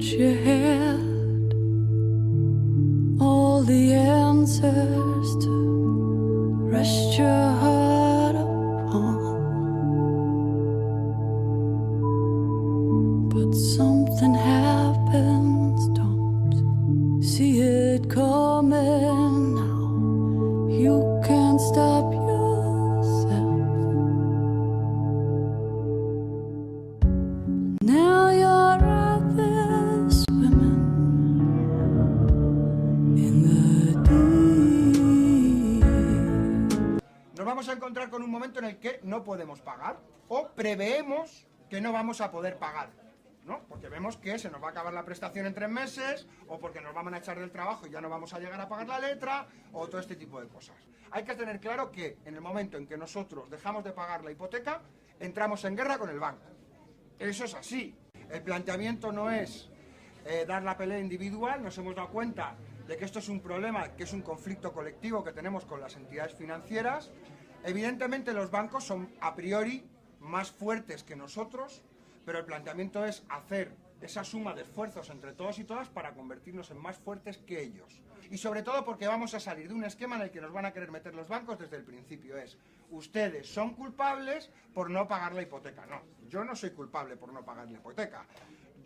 what you had, all the answers to rest your heart upon. But something happens, don't see it coming now. You can't stop yourself. Now you're out there swimming in the deep. Nos vamos a encontrar con un momento en el que no podemos pagar o preveemos que no vamos a poder pagar, ¿no? Porque vemos que se nos va a acabar la prestación en 3 meses o porque nos van a echar del trabajo y ya no vamos a llegar a pagar la letra o todo este tipo de cosas. Hay que tener claro que en el momento en que nosotros dejamos de pagar la hipoteca, entramos en guerra con el banco. Eso es así. El planteamiento no es dar la pelea individual. Nos hemos dado cuenta de que esto es un problema, que es un conflicto colectivo que tenemos con las entidades financieras. Evidentemente los bancos son a priori más fuertes que nosotros, pero el planteamiento es hacer esa suma de esfuerzos entre todos y todas para convertirnos en más fuertes que ellos. Y sobre todo porque vamos a salir de un esquema en el que nos van a querer meter los bancos desde el principio. Es, ustedes son culpables por no pagar la hipoteca. No, yo no soy culpable por no pagar la hipoteca.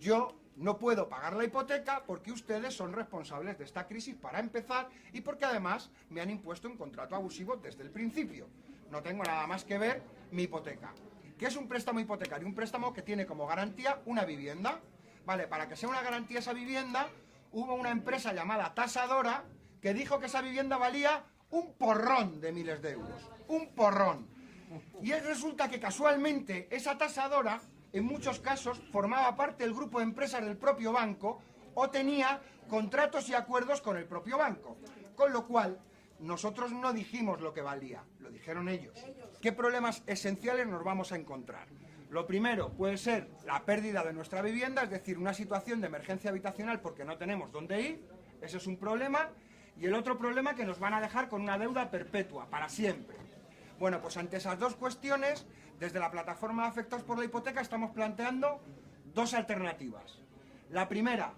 Yo no puedo pagar la hipoteca porque ustedes son responsables de esta crisis para empezar y porque además me han impuesto un contrato abusivo desde el principio. No tengo nada más que ver mi hipoteca. ¿Qué es un préstamo hipotecario? Un préstamo que tiene como garantía una vivienda. Vale, para que sea una garantía esa vivienda, hubo una empresa llamada tasadora que dijo que esa vivienda valía un porrón de miles de euros. Un porrón. Y resulta que casualmente esa tasadora, en muchos casos, formaba parte del grupo de empresas del propio banco o tenía contratos y acuerdos con el propio banco. Con lo cual, nosotros no dijimos lo que valía, lo dijeron ellos. ¿Qué problemas esenciales nos vamos a encontrar? Lo primero puede ser la pérdida de nuestra vivienda, es decir, una situación de emergencia habitacional porque no tenemos dónde ir, ese es un problema. Y el otro problema, que nos van a dejar con una deuda perpetua, para siempre. Bueno, pues ante esas dos cuestiones, desde la plataforma de afectados por la hipoteca estamos planteando dos alternativas. La primera,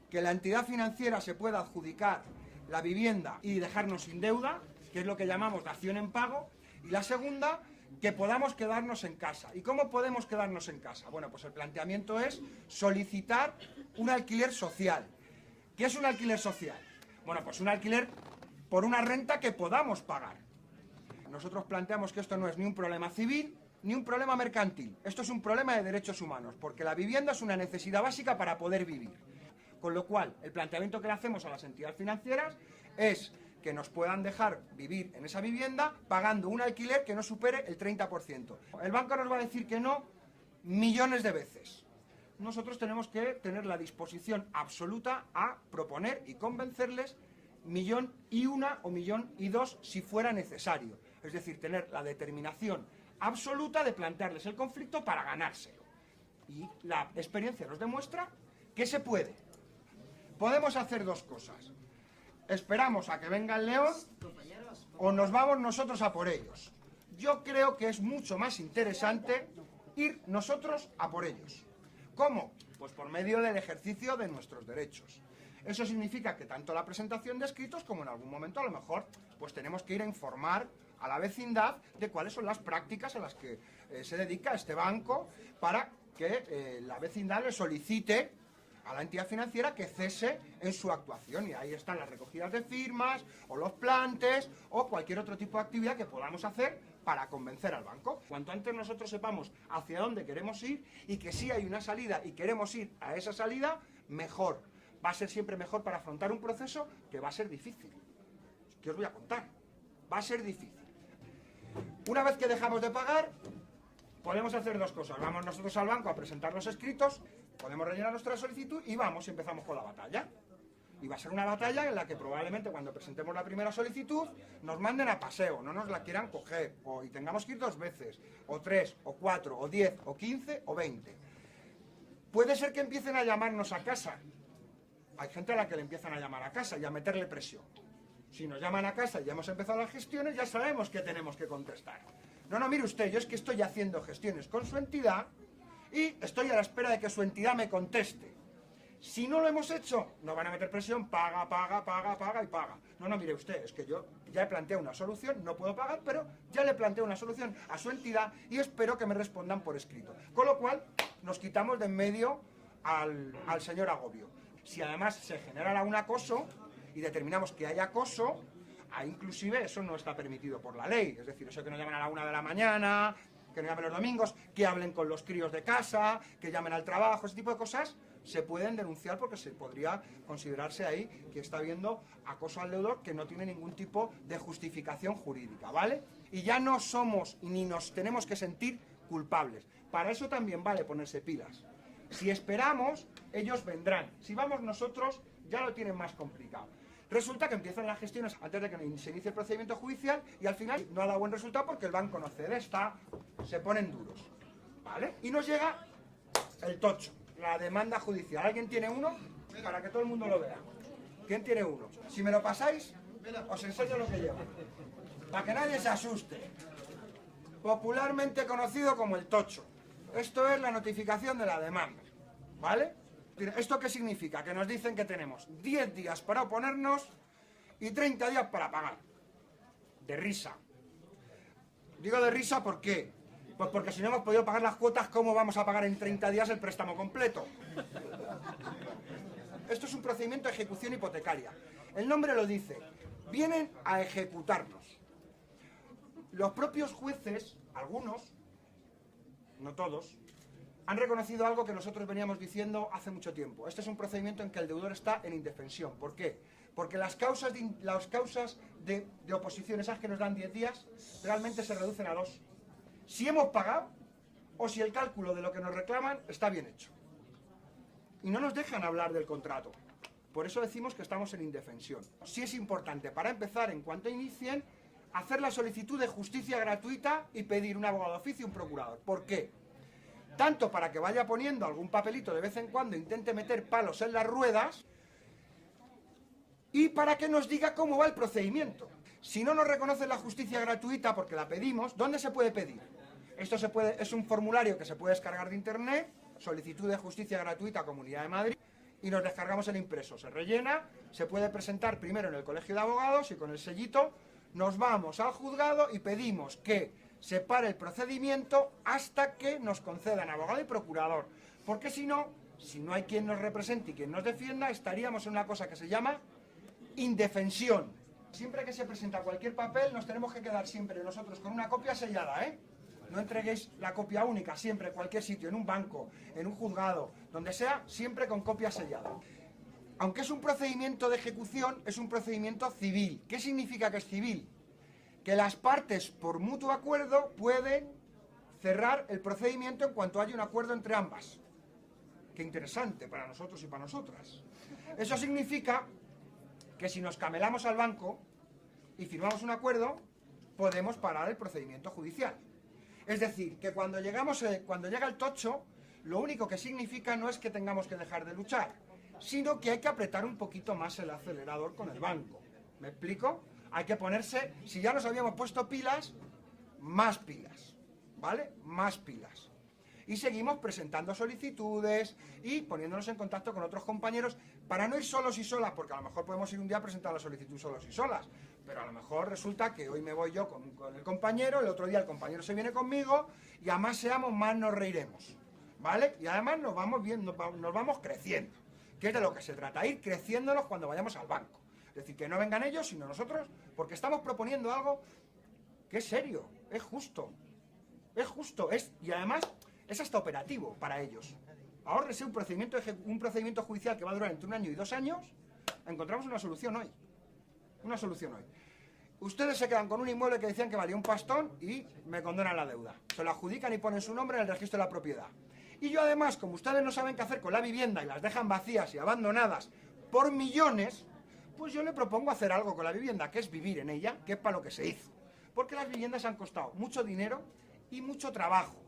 que la entidad financiera se pueda adjudicar la vivienda y dejarnos sin deuda, que es lo que llamamos dación en pago. Y la segunda, que podamos quedarnos en casa. ¿Y cómo podemos quedarnos en casa? Bueno, pues el planteamiento es solicitar un alquiler social. ¿Qué es un alquiler social? Bueno, pues un alquiler por una renta que podamos pagar. Nosotros planteamos que esto no es ni un problema civil ni un problema mercantil. Esto es un problema de derechos humanos, porque la vivienda es una necesidad básica para poder vivir. Con lo cual, el planteamiento que le hacemos a las entidades financieras es que nos puedan dejar vivir en esa vivienda pagando un alquiler que no supere el 30%. El banco nos va a decir que no millones de veces. Nosotros tenemos que tener la disposición absoluta a proponer y convencerles 1.000.001 o 1.000.002 si fuera necesario. Es decir, tener la determinación absoluta de plantearles el conflicto para ganárselo. Y la experiencia nos demuestra que se puede. Podemos hacer dos cosas. Esperamos a que venga el león o nos vamos nosotros a por ellos. Yo creo que es mucho más interesante ir nosotros a por ellos. ¿Cómo? Pues por medio del ejercicio de nuestros derechos. Eso significa que tanto la presentación de escritos como en algún momento a lo mejor pues tenemos que ir a informar a la vecindad de cuáles son las prácticas a las que se dedica este banco para que la vecindad le solicite a la entidad financiera que cese en su actuación. Y ahí están las recogidas de firmas o los plantes o cualquier otro tipo de actividad que podamos hacer para convencer al banco. Cuanto antes nosotros sepamos hacia dónde queremos ir y que sí hay una salida y queremos ir a esa salida, mejor. Va a ser siempre mejor para afrontar un proceso que va a ser difícil. ¿Qué os voy a contar? Va a ser difícil. Una vez que dejamos de pagar, podemos hacer dos cosas. Vamos nosotros al banco a presentar los escritos, podemos rellenar nuestra solicitud y vamos y empezamos con la batalla. Y va a ser una batalla en la que probablemente cuando presentemos la primera solicitud nos manden a paseo, no nos la quieran coger, y tengamos que ir 2 veces, o 3, o 4, o 10, o 15, o 20. Puede ser que empiecen a llamarnos a casa. Hay gente a la que le empiezan a llamar a casa y a meterle presión. Si nos llaman a casa y ya hemos empezado las gestiones, ya sabemos que tenemos que contestar. No, mire usted, yo es que estoy haciendo gestiones con su entidad y estoy a la espera de que su entidad me conteste. Si no lo hemos hecho, nos van a meter presión, paga, paga, paga, paga y paga. No, no, mire usted, es que yo ya he planteado una solución, no puedo pagar, pero ya le planteo una solución a su entidad y espero que me respondan por escrito. Con lo cual, nos quitamos de en medio al señor agobio. Si además se genera un acoso y determinamos que hay acoso, ahí inclusive eso no está permitido por la ley. Es decir, eso que nos llaman a la 1 de la mañana, que nos llamen los domingos, que hablen con los críos de casa, que llamen al trabajo, ese tipo de cosas se pueden denunciar porque se podría considerarse ahí que está habiendo acoso al deudor que no tiene ningún tipo de justificación jurídica, ¿vale? Y ya no somos ni nos tenemos que sentir culpables. Para eso también vale ponerse pilas. Si esperamos, ellos vendrán. Si vamos nosotros, ya lo tienen más complicado. Resulta que empiezan las gestiones antes de que se inicie el procedimiento judicial y al final no ha dado buen resultado porque el banco no cede, se ponen duros, ¿vale? Y nos llega el tocho, la demanda judicial. ¿Alguien tiene uno? Para que todo el mundo lo vea. ¿Quién tiene uno? Si me lo pasáis, os enseño lo que lleva. Para que nadie se asuste. Popularmente conocido como el tocho. Esto es la notificación de la demanda, ¿vale? ¿Esto qué significa? Que nos dicen que tenemos 10 días para oponernos y 30 días para pagar. De risa. Digo de risa, ¿por qué? Pues porque si no hemos podido pagar las cuotas, ¿cómo vamos a pagar en 30 días el préstamo completo? Esto es un procedimiento de ejecución hipotecaria. El nombre lo dice. Vienen a ejecutarnos. Los propios jueces, algunos, no todos, han reconocido algo que nosotros veníamos diciendo hace mucho tiempo. Este es un procedimiento en que el deudor está en indefensión. ¿Por qué? Porque las causas de oposición, esas que nos dan 10 días, realmente se reducen a 2. Si hemos pagado o si el cálculo de lo que nos reclaman está bien hecho. Y no nos dejan hablar del contrato. Por eso decimos que estamos en indefensión. Sí es importante, para empezar, en cuanto inicien, hacer la solicitud de justicia gratuita y pedir un abogado de oficio y un procurador. ¿Por qué? Tanto para que vaya poniendo algún papelito de vez en cuando, intente meter palos en las ruedas, y para que nos diga cómo va el procedimiento. Si no nos reconocen la justicia gratuita porque la pedimos, ¿dónde se puede pedir? Esto es un formulario que se puede descargar de internet, solicitud de justicia gratuita Comunidad de Madrid, y nos descargamos el impreso. Se rellena, se puede presentar primero en el Colegio de Abogados y con el sellito nos vamos al juzgado y pedimos que se pare el procedimiento hasta que nos concedan abogado y procurador. Porque si no hay quien nos represente y quien nos defienda, estaríamos en una cosa que se llama indefensión. Siempre que se presenta cualquier papel, nos tenemos que quedar siempre nosotros con una copia sellada, ¿eh? No entreguéis la copia única, siempre, en cualquier sitio, en un banco, en un juzgado, donde sea, siempre con copia sellada. Aunque es un procedimiento de ejecución, es un procedimiento civil. ¿Qué significa que es civil? Que las partes, por mutuo acuerdo, pueden cerrar el procedimiento en cuanto haya un acuerdo entre ambas. Qué interesante para nosotros y para nosotras. Eso significa que si nos camelamos al banco y firmamos un acuerdo, podemos parar el procedimiento judicial. Es decir, que cuando llega el tocho, lo único que significa no es que tengamos que dejar de luchar, sino que hay que apretar un poquito más el acelerador con el banco. ¿Me explico? Hay que ponerse, si ya nos habíamos puesto pilas, más pilas, ¿vale? Más pilas. Y seguimos presentando solicitudes y poniéndonos en contacto con otros compañeros para no ir solos y solas, porque a lo mejor podemos ir un día a presentar la solicitud solos y solas, pero a lo mejor resulta que hoy me voy yo con el compañero, el otro día el compañero se viene conmigo y a más seamos, más nos reiremos, ¿vale? Y además nos vamos viendo, nos vamos creciendo, que es de lo que se trata, ir creciéndonos cuando vayamos al banco. Es decir, que no vengan ellos, sino nosotros, porque estamos proponiendo algo que es serio, es justo, y además es hasta operativo para ellos. Ahórrese un procedimiento judicial que va a durar entre 1 año y 2 años, encontramos una solución hoy. Una solución hoy. Ustedes se quedan con un inmueble que decían que valía un pastón y me condonan la deuda. Se lo adjudican y ponen su nombre en el registro de la propiedad. Y yo además, como ustedes no saben qué hacer con la vivienda y las dejan vacías y abandonadas por millones, pues yo le propongo hacer algo con la vivienda, que es vivir en ella, que es para lo que se hizo. Porque las viviendas han costado mucho dinero y mucho trabajo.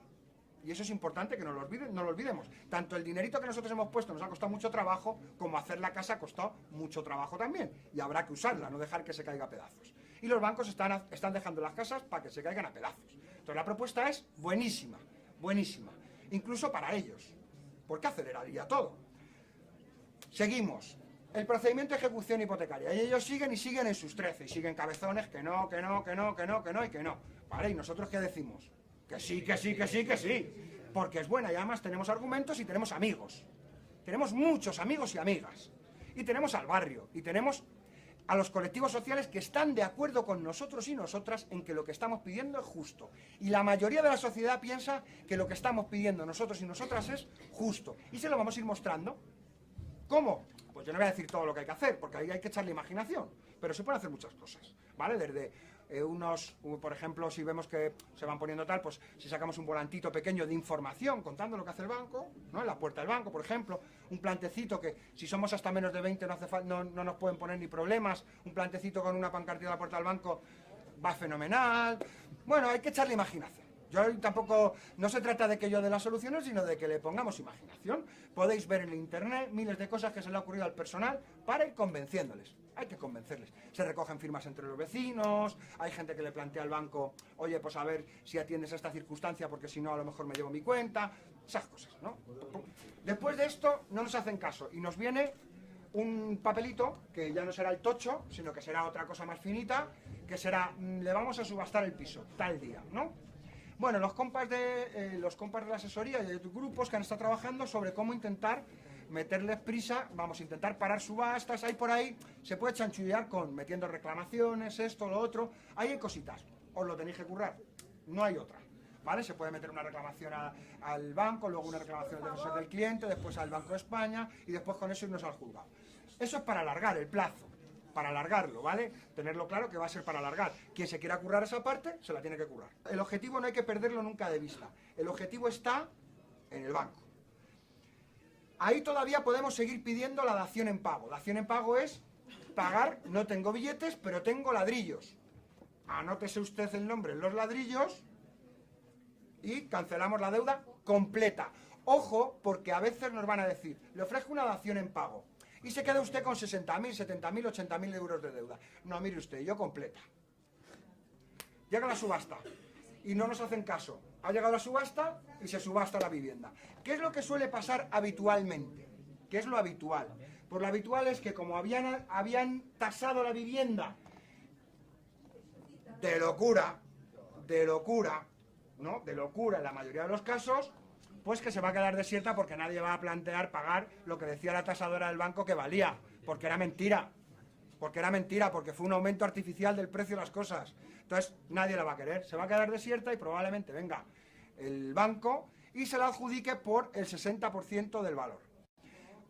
Y eso es importante que no lo olvidemos. Tanto el dinerito que nosotros hemos puesto nos ha costado mucho trabajo, como hacer la casa ha costado mucho trabajo también. Y habrá que usarla, no dejar que se caiga a pedazos. Y los bancos están dejando las casas para que se caigan a pedazos. Entonces la propuesta es buenísima, buenísima. Incluso para ellos, porque aceleraría todo. Seguimos. El procedimiento de ejecución hipotecaria. Y ellos siguen y siguen en sus 13. Y siguen cabezones que no, que no, que no, que no, que no y que no. ¿Vale? ¿Y nosotros qué decimos? Que sí, que sí, que sí, que sí. Porque es buena y además tenemos argumentos y tenemos amigos. Tenemos muchos amigos y amigas. Y tenemos al barrio. Y tenemos a los colectivos sociales que están de acuerdo con nosotros y nosotras en que lo que estamos pidiendo es justo. Y la mayoría de la sociedad piensa que lo que estamos pidiendo nosotros y nosotras es justo. Y se lo vamos a ir mostrando. ¿Cómo? Pues yo no voy a decir todo lo que hay que hacer, porque ahí hay que echarle imaginación. Pero se pueden hacer muchas cosas, ¿vale? Desde por ejemplo, si vemos que se van poniendo tal, pues si sacamos un volantito pequeño de información contando lo que hace el banco, ¿no? En la puerta del banco, por ejemplo, un plantecito que si somos hasta menos de 20 no nos pueden poner ni problemas, un plantecito con una pancartita a la puerta del banco va fenomenal. Bueno, hay que echarle imaginación. Yo tampoco, no se trata de que yo dé las soluciones, sino de que le pongamos imaginación. Podéis ver en internet miles de cosas que se le ha ocurrido al personal para ir convenciéndoles. Hay que convencerles. Se recogen firmas entre los vecinos, hay gente que le plantea al banco, oye, pues a ver si atiendes a esta circunstancia porque si no a lo mejor me llevo mi cuenta. Esas cosas, ¿no? Después de esto no nos hacen caso y nos viene un papelito que ya no será el tocho, sino que será otra cosa más finita, que será, le vamos a subastar el piso, tal día, ¿no? Bueno, los compas de la asesoría y de grupos que han estado trabajando sobre cómo intentar meterles prisa, vamos a intentar parar subastas, hay por ahí, se puede chanchullar con metiendo reclamaciones, esto, lo otro, ahí hay cositas, os lo tenéis que currar, no hay otra, ¿vale? Se puede meter una reclamación al banco, luego una reclamación al defensor del cliente, después al Banco de España y después con eso irnos al juzgado. Eso es para alargar el plazo. Para alargarlo, ¿vale? Tenerlo claro que va a ser para alargar. Quien se quiera currar esa parte, se la tiene que currar. El objetivo no hay que perderlo nunca de vista. El objetivo está en el banco. Ahí todavía podemos seguir pidiendo la dación en pago. Dación en pago es pagar, no tengo billetes, pero tengo ladrillos. Anótese usted el nombre en los ladrillos y cancelamos la deuda completa. Ojo, porque a veces nos van a decir, le ofrezco una dación en pago. Y se queda usted con 60.000, 70.000, 80.000 euros de deuda. No, mire usted, yo completa. Llega la subasta y no nos hacen caso. Ha llegado la subasta y se subasta la vivienda. ¿Qué es lo que suele pasar habitualmente? ¿Qué es lo habitual? Pues lo habitual es que como habían tasado la vivienda de locura, ¿no? De locura en la mayoría de los casos, pues que se va a quedar desierta porque nadie va a plantear pagar lo que decía la tasadora del banco que valía, porque era mentira, porque fue un aumento artificial del precio de las cosas. Entonces nadie la va a querer, se va a quedar desierta y probablemente venga el banco y se la adjudique por el 60% del valor.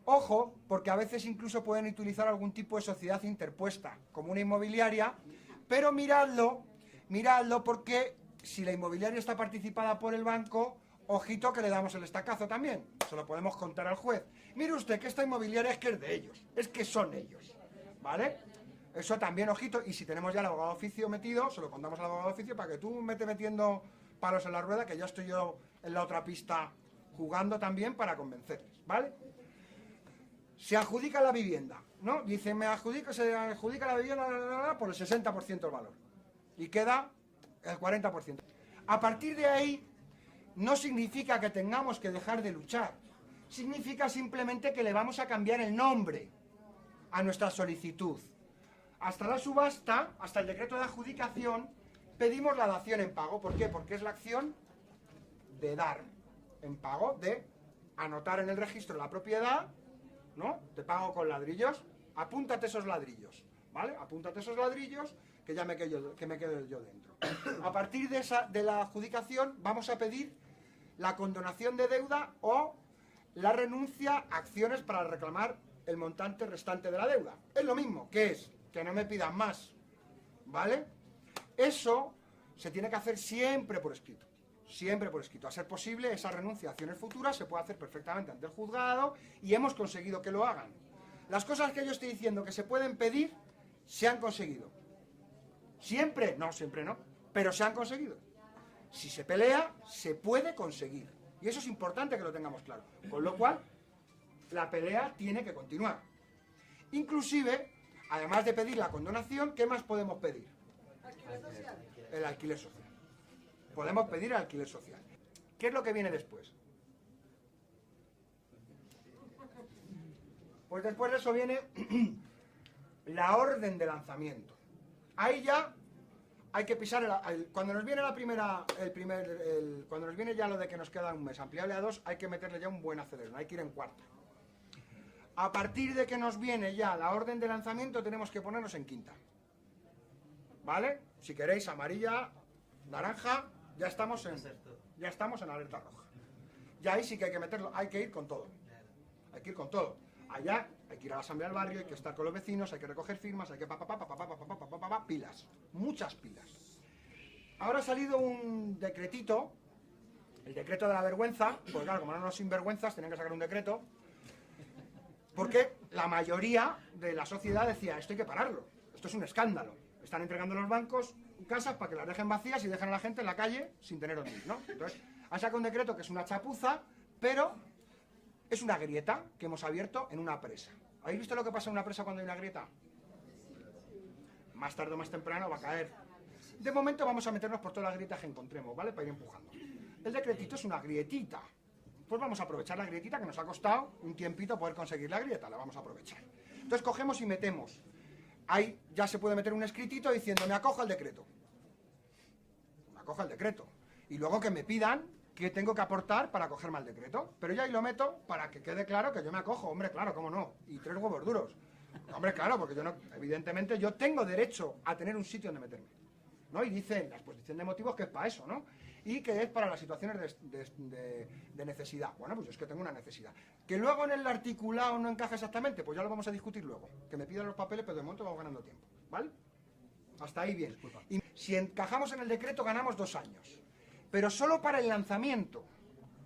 Ojo, porque a veces incluso pueden utilizar algún tipo de sociedad interpuesta, como una inmobiliaria, pero miradlo porque si la inmobiliaria está participada por el banco, ojito que le damos el estacazo también, se lo podemos contar al juez. Mire usted que esta inmobiliaria es que es de ellos, es que son ellos, ¿vale? Eso también, ojito, y si tenemos ya el abogado de oficio metido, se lo contamos al abogado de oficio para que tú metiendo palos en la rueda, que ya estoy yo en la otra pista jugando también para convencerles, ¿vale? Se adjudica la vivienda, ¿no? Dice, se adjudica la vivienda por el 60% del valor y queda el 40%. A partir de ahí, no significa que tengamos que dejar de luchar, significa simplemente que le vamos a cambiar el nombre a nuestra solicitud. Hasta la subasta, hasta el decreto de adjudicación, pedimos la dación en pago. ¿Por qué? Porque es la acción de dar en pago, de anotar en el registro la propiedad, ¿no? Te pago con ladrillos, apúntate esos ladrillos, ¿vale? Apúntate esos ladrillos que ya me quedo yo dentro. A partir de la adjudicación vamos a pedir la condonación de deuda o la renuncia a acciones para reclamar el montante restante de la deuda. Es lo mismo, que es que no me pidan más, ¿vale? Eso se tiene que hacer siempre por escrito, siempre por escrito. A ser posible, esa renuncia a acciones futuras se puede hacer perfectamente ante el juzgado y hemos conseguido que lo hagan. Las cosas que yo estoy diciendo que se pueden pedir, se han conseguido. ¿Siempre? No, siempre no, pero se han conseguido. Si se pelea, se puede conseguir. Y eso es importante que lo tengamos claro. Con lo cual, la pelea tiene que continuar. Inclusive, además de pedir la condonación, ¿qué más podemos pedir? El alquiler social. Podemos pedir el alquiler social. ¿Qué es lo que viene después? Pues Pues después de eso viene la orden de lanzamiento. Ahí ya hay que pisar, cuando nos viene cuando nos viene ya lo de que nos queda un mes ampliable a 2, hay que meterle ya un buen acelerón, hay que ir en cuarto. A partir de que nos viene ya la orden de lanzamiento tenemos que ponernos en quinta. ¿Vale? Si queréis amarilla, naranja, ya estamos en alerta roja. Y ahí sí que hay que meterlo, hay que ir con todo. Hay que ir con todo. Allá hay que ir a la asamblea del barrio, hay que estar con los vecinos, hay que recoger firmas, hay que pilas, muchas pilas. Ahora ha salido un decretito, el decreto de la vergüenza, pues claro, como no nos sinvergüenzas, tenían que sacar un decreto, porque la mayoría de la sociedad decía, esto hay que pararlo, esto es un escándalo. Están entregando los bancos casas para que las dejen vacías y dejen a la gente en la calle sin tener dónde ir, ¿no? Entonces, ha sacado un decreto que es una chapuza, pero es una grieta que hemos abierto en una presa. ¿Habéis visto lo que pasa en una presa cuando hay una grieta? Más tarde o más temprano va a caer. De momento vamos a meternos por todas las grietas que encontremos, ¿vale? Para ir empujando. El decretito es una grietita. Pues vamos a aprovechar la grietita que nos ha costado un tiempito poder conseguir la grieta, la vamos a aprovechar. Entonces cogemos y metemos. Ahí ya se puede meter un escritito diciendo, me acojo al decreto. Me acojo al decreto. Y luego que me pidan qué tengo que aportar para acogerme al decreto. Pero yo ahí lo meto para que quede claro que yo me acojo. Hombre, claro, cómo no. Y 3 huevos duros. Hombre, claro, porque yo no, evidentemente yo tengo derecho a tener un sitio donde meterme, ¿no? Y dice en la exposición de motivos que es para eso, ¿no? Y que es para las situaciones de necesidad. Bueno, pues yo es que tengo una necesidad. Que luego en el articulado no encaja exactamente, pues ya lo vamos a discutir luego. Que me pidan los papeles, pero de momento vamos ganando tiempo, ¿vale? Hasta ahí bien. Y si encajamos en el decreto ganamos 2 años. Pero solo para el lanzamiento.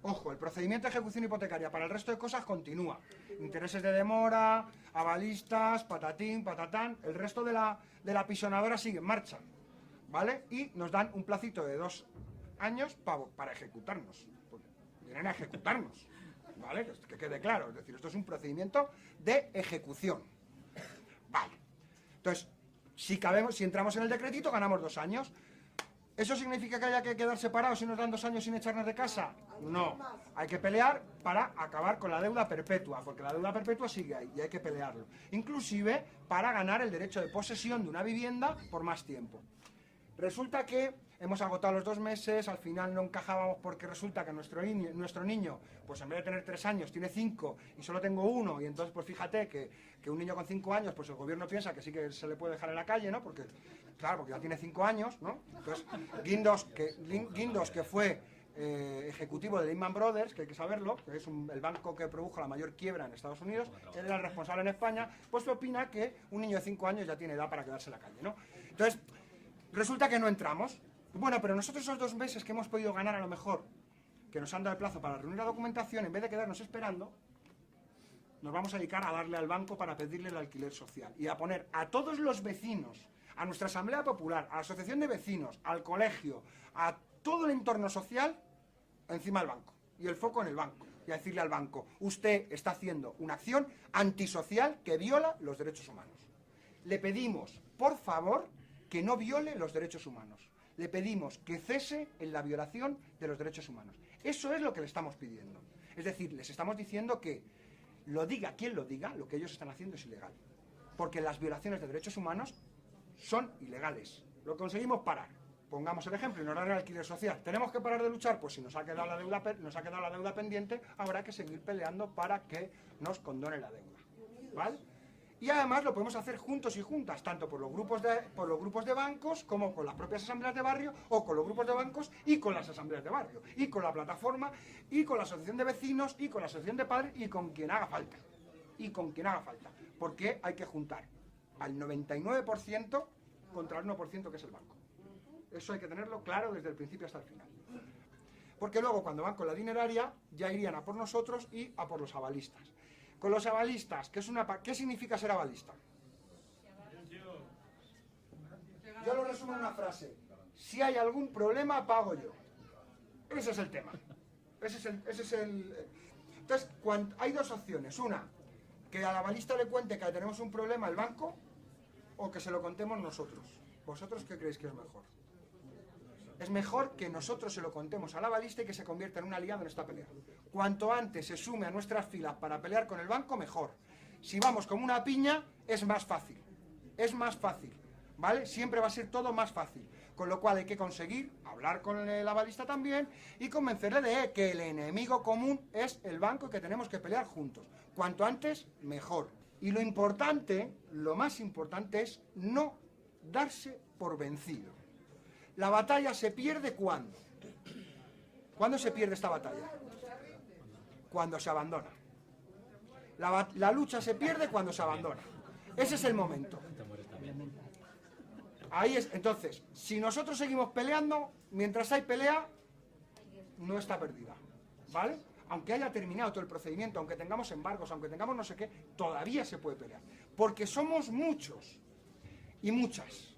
Ojo, el procedimiento de ejecución hipotecaria para el resto de cosas continúa. Intereses de demora, avalistas, patatín, patatán. El resto de la pisonadora sigue en marcha, ¿vale? Y nos dan un placito de 2 años para ejecutarnos. Porque vienen a ejecutarnos, ¿vale? Que quede claro. Es decir, esto es un procedimiento de ejecución. Vale. Entonces, si entramos en el decretito, ganamos 2 años. ¿Eso significa que haya que quedar separados si nos dan 2 años sin echarnos de casa? No. Hay que pelear para acabar con la deuda perpetua, porque la deuda perpetua sigue ahí y hay que pelearlo. Inclusive para ganar el derecho de posesión de una vivienda por más tiempo. Resulta que hemos agotado los 2 meses, al final no encajábamos porque resulta que nuestro niño, pues en vez de tener 3 años, tiene 5 y solo tengo 1, y entonces pues fíjate que un niño con 5 años, pues el gobierno piensa que sí que se le puede dejar en la calle, ¿no? Porque, claro, porque ya tiene 5 años, ¿no? Entonces, Guindos, que fue ejecutivo de Lehman Brothers, que hay que saberlo, que es el banco que produjo la mayor quiebra en Estados Unidos, él era el responsable en España, pues opina que un niño de 5 años ya tiene edad para quedarse en la calle, ¿no? Entonces, resulta que no entramos. Bueno, pero nosotros esos 2 meses que hemos podido ganar a lo mejor, que nos han dado el plazo para reunir la documentación, en vez de quedarnos esperando, nos vamos a dedicar a darle al banco para pedirle el alquiler social y a poner a todos los vecinos, a nuestra asamblea popular, a la asociación de vecinos, al colegio, a todo el entorno social encima del banco y el foco en el banco y a decirle al banco, usted está haciendo una acción antisocial que viola los derechos humanos. Le pedimos, por favor, que no viole los derechos humanos. Le pedimos que cese en la violación de los derechos humanos. Eso es lo que le estamos pidiendo. Es decir, les estamos diciendo que lo diga quien lo diga, lo que ellos están haciendo es ilegal. Porque las violaciones de derechos humanos son ilegales. Lo conseguimos parar. Pongamos el ejemplo, ignorar el alquiler social. ¿Tenemos que parar de luchar? Pues si nos ha quedado la deuda pendiente, habrá que seguir peleando para que nos condone la deuda. ¿Vale? Y además lo podemos hacer juntos y juntas, tanto por los grupos de bancos, como con las propias asambleas de barrio, o con los grupos de bancos y con las asambleas de barrio, y con la plataforma, y con la asociación de vecinos, y con la asociación de padres, y con quien haga falta. Y con quien haga falta. Porque hay que juntar al 99% contra el 1% que es el banco. Eso hay que tenerlo claro desde el principio hasta el final. Porque luego, cuando van con la dineraria, ya irían a por nosotros y a por los avalistas. Con los avalistas, ¿qué significa ser avalista? Yo lo resumo en una frase. Si hay algún problema, pago yo. Ese es el tema. Entonces, hay 2 opciones. Una, que al avalista le cuente que tenemos un problema al banco, o que se lo contemos nosotros. ¿Vosotros qué creéis que es mejor? Es mejor que nosotros se lo contemos al avalista y que se convierta en un aliado en esta pelea. Cuanto antes se sume a nuestras filas para pelear con el banco, mejor. Si vamos como una piña, es más fácil. Es más fácil, ¿vale? Siempre va a ser todo más fácil. Con lo cual hay que conseguir hablar con el avalista también y convencerle de que el enemigo común es el banco y que tenemos que pelear juntos. Cuanto antes, mejor. Y lo importante, lo más importante es no darse por vencido. La batalla se pierde ¿cuándo? ¿Cuándo se pierde esta batalla? Cuando se abandona. La lucha se pierde cuando se abandona. Ese es el momento. Ahí es. Entonces, si nosotros seguimos peleando, mientras hay pelea, no está perdida, ¿vale? Aunque haya terminado todo el procedimiento, aunque tengamos embargos, aunque tengamos no sé qué, todavía se puede pelear. Porque somos muchos y muchas.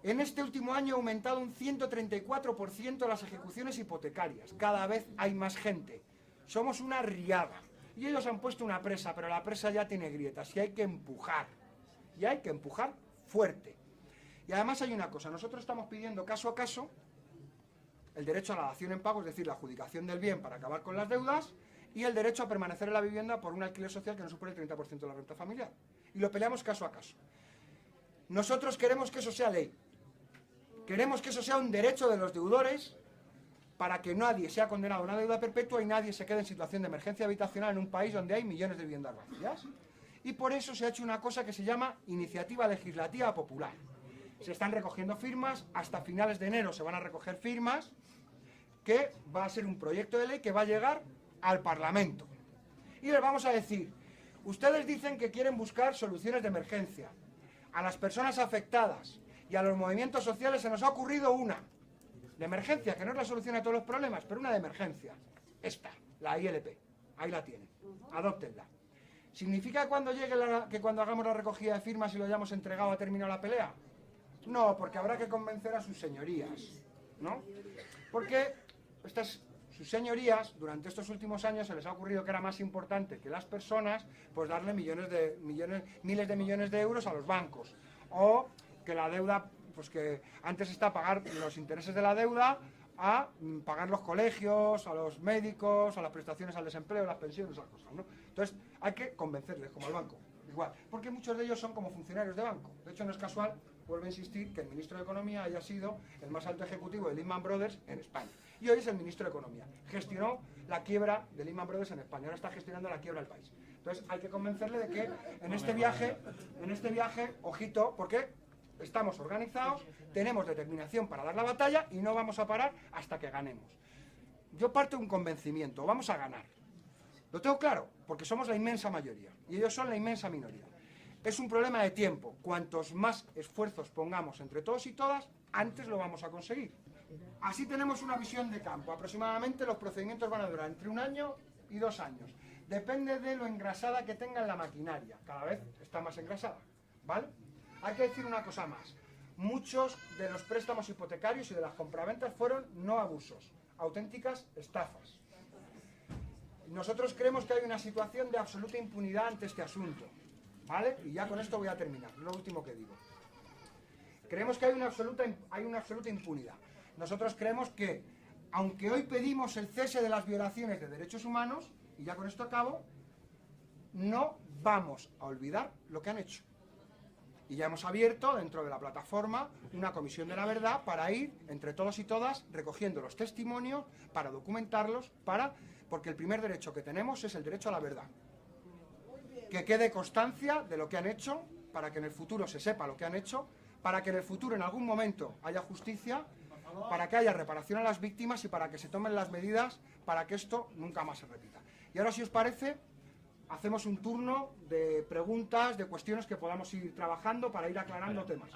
En este último año ha aumentado un 134% las ejecuciones hipotecarias. Cada vez hay más gente. Somos una riada. Y ellos han puesto una presa, pero la presa ya tiene grietas y hay que empujar. Y hay que empujar fuerte. Y además hay una cosa, nosotros estamos pidiendo caso a caso el derecho a la dación en pago, es decir, la adjudicación del bien para acabar con las deudas, y el derecho a permanecer en la vivienda por un alquiler social que no supere el 30% de la renta familiar. Y lo peleamos caso a caso. Nosotros queremos que eso sea ley. Queremos que eso sea un derecho de los deudores para que nadie sea condenado a una deuda perpetua y nadie se quede en situación de emergencia habitacional en un país donde hay millones de viviendas vacías. Y por eso se ha hecho una cosa que se llama Iniciativa Legislativa Popular. Se están recogiendo firmas, hasta finales de enero se van a recoger firmas, que va a ser un proyecto de ley que va a llegar al Parlamento. Y les vamos a decir, ustedes dicen que quieren buscar soluciones de emergencia. A las personas afectadas y a los movimientos sociales se nos ha ocurrido una de emergencia, que no es la solución a todos los problemas, pero una de emergencia. Esta, la ILP. Ahí la tienen. Adóptenla. ¿Significa que cuando hagamos la recogida de firmas y lo hayamos entregado ha terminado la pelea? No, porque habrá que convencer a sus señorías, ¿no? Porque sus señorías, durante estos últimos años se les ha ocurrido que era más importante que las personas, pues darle miles de millones de euros a los bancos. O que la deuda, pues que antes está pagar los intereses de la deuda a pagar los colegios, a los médicos, a las prestaciones al desempleo, las pensiones, esas cosas, ¿no? Entonces hay que convencerles, como al banco, igual. Porque muchos de ellos son como funcionarios de banco. De hecho, no es casual, vuelvo a insistir, que el ministro de Economía haya sido el más alto ejecutivo de Lehman Brothers en España. Y hoy es el ministro de Economía. Gestionó la quiebra de Lehman Brothers en España. Ahora está gestionando la quiebra del país. Entonces hay que convencerle de que en este viaje, ojito, porque estamos organizados, tenemos determinación para dar la batalla y no vamos a parar hasta que ganemos. Yo parto de un convencimiento, vamos a ganar. Lo tengo claro, porque somos la inmensa mayoría y ellos son la inmensa minoría. Es un problema de tiempo. Cuantos más esfuerzos pongamos entre todos y todas, antes lo vamos a conseguir. Así tenemos una visión de campo. Aproximadamente los procedimientos van a durar entre 1 año y 2 años. Depende de lo engrasada que tenga la maquinaria. Cada vez está más engrasada, ¿vale? Hay que decir una cosa más. Muchos de los préstamos hipotecarios y de las compraventas fueron no abusos, auténticas estafas. Nosotros creemos que hay una situación de absoluta impunidad ante este asunto, ¿vale? Y ya con esto voy a terminar, lo último que digo. Creemos que hay una absoluta impunidad. Nosotros creemos que, aunque hoy pedimos el cese de las violaciones de derechos humanos, y ya con esto acabo, no vamos a olvidar lo que han hecho. Y ya hemos abierto dentro de la plataforma una comisión de la verdad para ir entre todos y todas recogiendo los testimonios, para documentarlos, porque el primer derecho que tenemos es el derecho a la verdad. Que quede constancia de lo que han hecho, para que en el futuro se sepa lo que han hecho, para que en el futuro en algún momento haya justicia, para que haya reparación a las víctimas y para que se tomen las medidas para que esto nunca más se repita. Y ahora, si os parece, hacemos un turno de preguntas, de cuestiones que podamos ir trabajando para ir aclarando temas.